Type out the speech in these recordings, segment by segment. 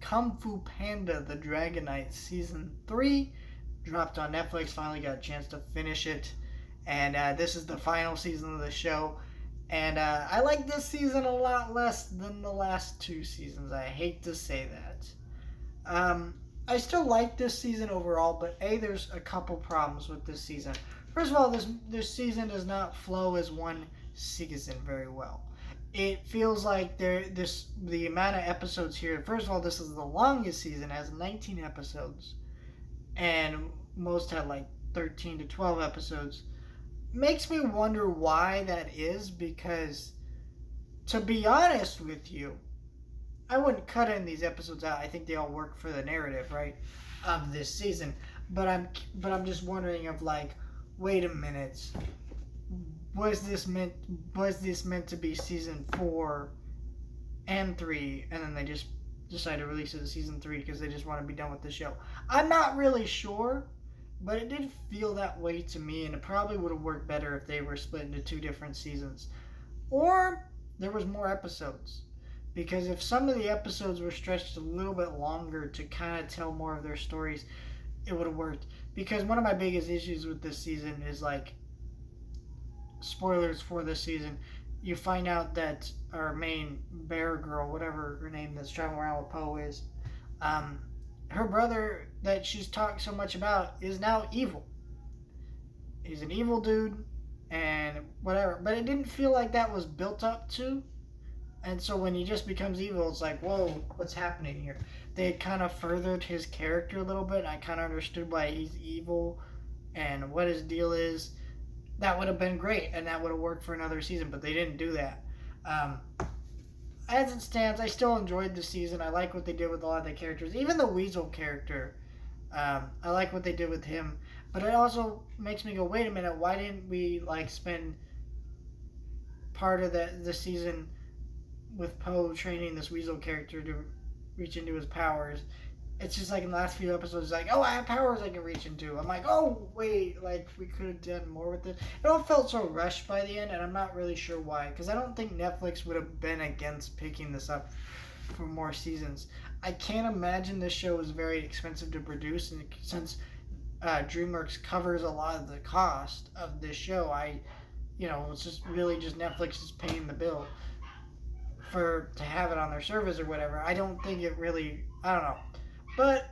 Kung Fu Panda: The Dragon Knight Season 3 dropped on Netflix. Finally got a chance to finish it. And this is the final season of the show. And I like this season a lot less than the last two seasons. I hate to say that. I still like this season overall, but there's a couple problems with this season. First of all, this season does not flow as one season very well. It feels like the amount of episodes here. First of all, this is the longest season, it has 19 episodes, and most had like 13 to 12 episodes. Makes me wonder why that is, because to be honest with you, I wouldn't cut in these episodes out. I think they all work for the narrative, right, of this season. But I'm just wondering of like, wait a minute, was this meant to be season 4 and 3, and then they just decided to release it as season 3 because they just want to be done with the show? I'm not really sure, but it did feel that way to me, and it probably would have worked better if they were split into 2 different seasons, or there was more episodes. Because if some of the episodes were stretched a little bit longer to kind of tell more of their stories, it would have worked. Because one of my biggest issues with this season is, like, spoilers for this season, you find out that our main bear girl, whatever her name that's traveling around with Poe is, her brother that she's talked so much about is now evil. He's an evil dude and whatever. But it didn't feel like that was built up to. And so when he just becomes evil, it's like, whoa, what's happening here? They had kind of furthered his character a little bit. I kind of understood why he's evil and what his deal is. That would have been great, and that would have worked for another season, but they didn't do that. As it stands, I still enjoyed the season. I like what they did with a lot of the characters. Even the Weasel character, I like what they did with him. But it also makes me go, wait a minute, why didn't we like spend part of the season with Poe training this Weasel character to reach into his powers? It's just like in the last few episodes, like, oh, I have powers I can reach into. I'm like, oh, wait, like, we could have done more with it. It all felt so rushed by the end, and I'm not really sure why. Because I don't think Netflix would have been against picking this up for more seasons. I can't imagine this show is very expensive to produce, and since DreamWorks covers a lot of the cost of this show, it's just really just Netflix is paying the bill to have it on their service or whatever. I don't think it really, I don't know. But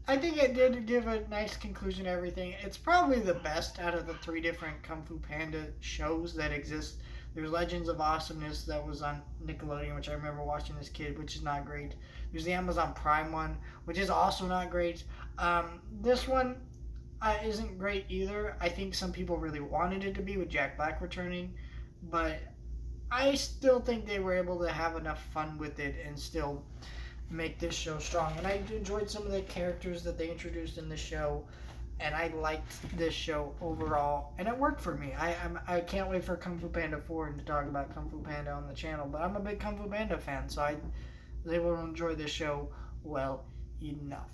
I think it did give a nice conclusion to everything. It's probably the best out of the 3 different Kung Fu Panda shows that exist. There's Legends of Awesomeness that was on Nickelodeon, which I remember watching as a kid, which is not great. There's the Amazon Prime one, which is also not great. This one isn't great either. I think some people really wanted it to be with Jack Black returning, but I still think they were able to have enough fun with it and still make this show strong. And I enjoyed some of the characters that they introduced in the show, and I liked this show overall, and it worked for me. I can't wait for Kung Fu Panda 4 and to talk about Kung Fu Panda on the channel, but I'm a big Kung Fu Panda fan, so I was able to enjoy this show well enough.